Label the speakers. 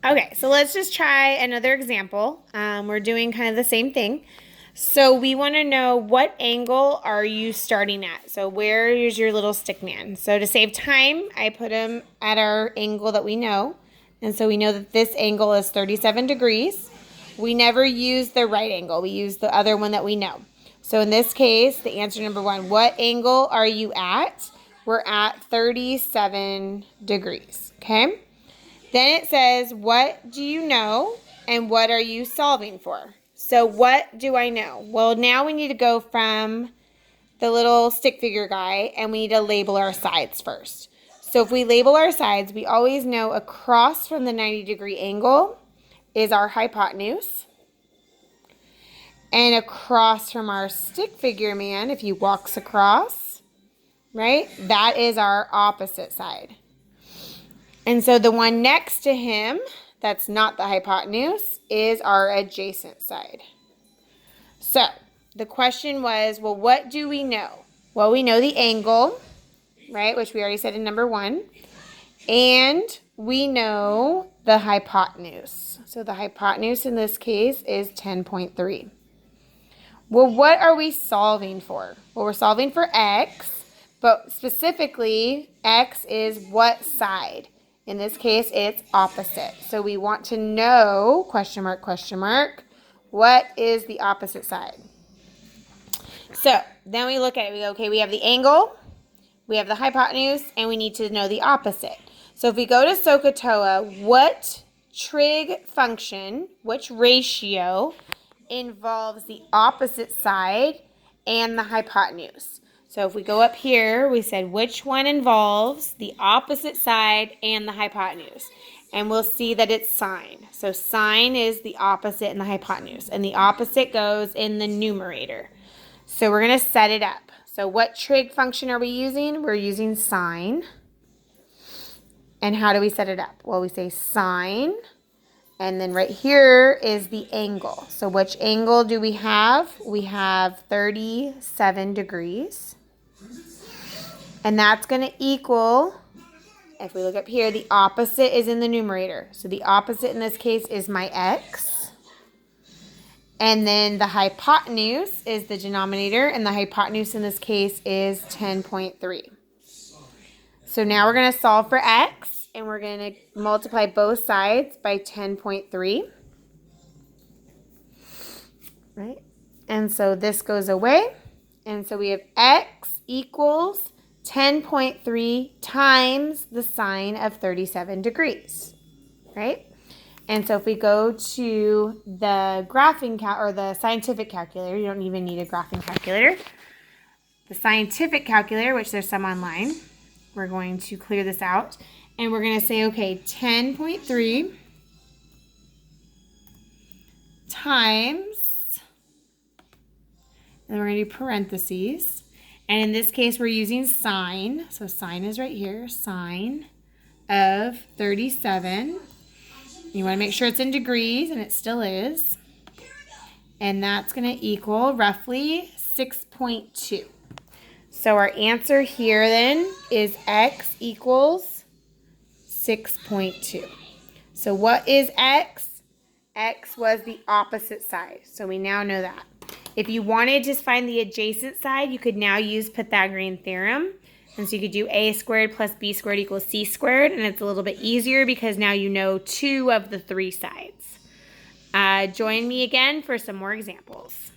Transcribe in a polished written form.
Speaker 1: Okay, so let's just try another example. We're doing kind of the same thing. So we want to know what angle are you starting at? So where is your little stick man? So to save time, I put him at our angle that we know. And so we know that this angle is 37 degrees. We never use the right angle. We use the other one that we know. So in this case, the answer number 1, what angle are you at? We're at 37 degrees, okay? Then it says, what do you know and what are you solving for? So what do I know? Well, now we need to go from the little stick figure guy and we need to label our sides first. So if we label our sides, we always know across from the 90-degree angle is our hypotenuse. And across from our stick figure man, if he walks across, right, that is our opposite side. And so the one next to him, that's not the hypotenuse, is our adjacent side. So the question was, well, what do we know? Well, we know the angle, right, which we already said in number 1. And we know the hypotenuse. So the hypotenuse in this case is 10.3. Well, what are we solving for? Well, we're solving for x, but specifically, x is what side? In this case, it's opposite. So we want to know, question mark, what is the opposite side? So then we look at it, we go, okay, we have the angle, we have the hypotenuse, and we need to know the opposite. So if we go to SOHCAHTOA, what trig function, which ratio involves the opposite side and the hypotenuse? So if we go up here, we said which one involves the opposite side and the hypotenuse. And we'll see that it's sine. So sine is the opposite and the hypotenuse. And the opposite goes in the numerator. So we're going to set it up. So what trig function are we using? We're using sine. And how do we set it up? Well, we say sine. And then right here is the angle. So which angle do we have? We have 37 degrees. And that's going to equal, if we look up here, the opposite is in the numerator. So the opposite in this case is my x. And then the hypotenuse is the denominator. And the hypotenuse in this case is 10.3. So now we're going to solve for x. And we're going to multiply both sides by 10.3. Right? And so this goes away. And so we have x equals 10.3 times the sine of 37 degrees, right? And so if we go to the graphing or the scientific calculator, you don't even need a graphing calculator. The scientific calculator, which there's some online, we're going to clear this out. And we're going to say, okay, 10.3 times, and we're going to do parentheses. And in this case, we're using sine. So sine is right here, sine of 37. You want to make sure it's in degrees, and it still is. And that's going to equal roughly 6.2. So our answer here then is x equals 6.2. So what is x? X was the opposite side. So we now know that. If you wanted to find the adjacent side, you could now use Pythagorean theorem. And so you could do a squared plus b squared equals c squared. And it's a little bit easier because now you know 2 of the 3 sides. Join me again for some more examples.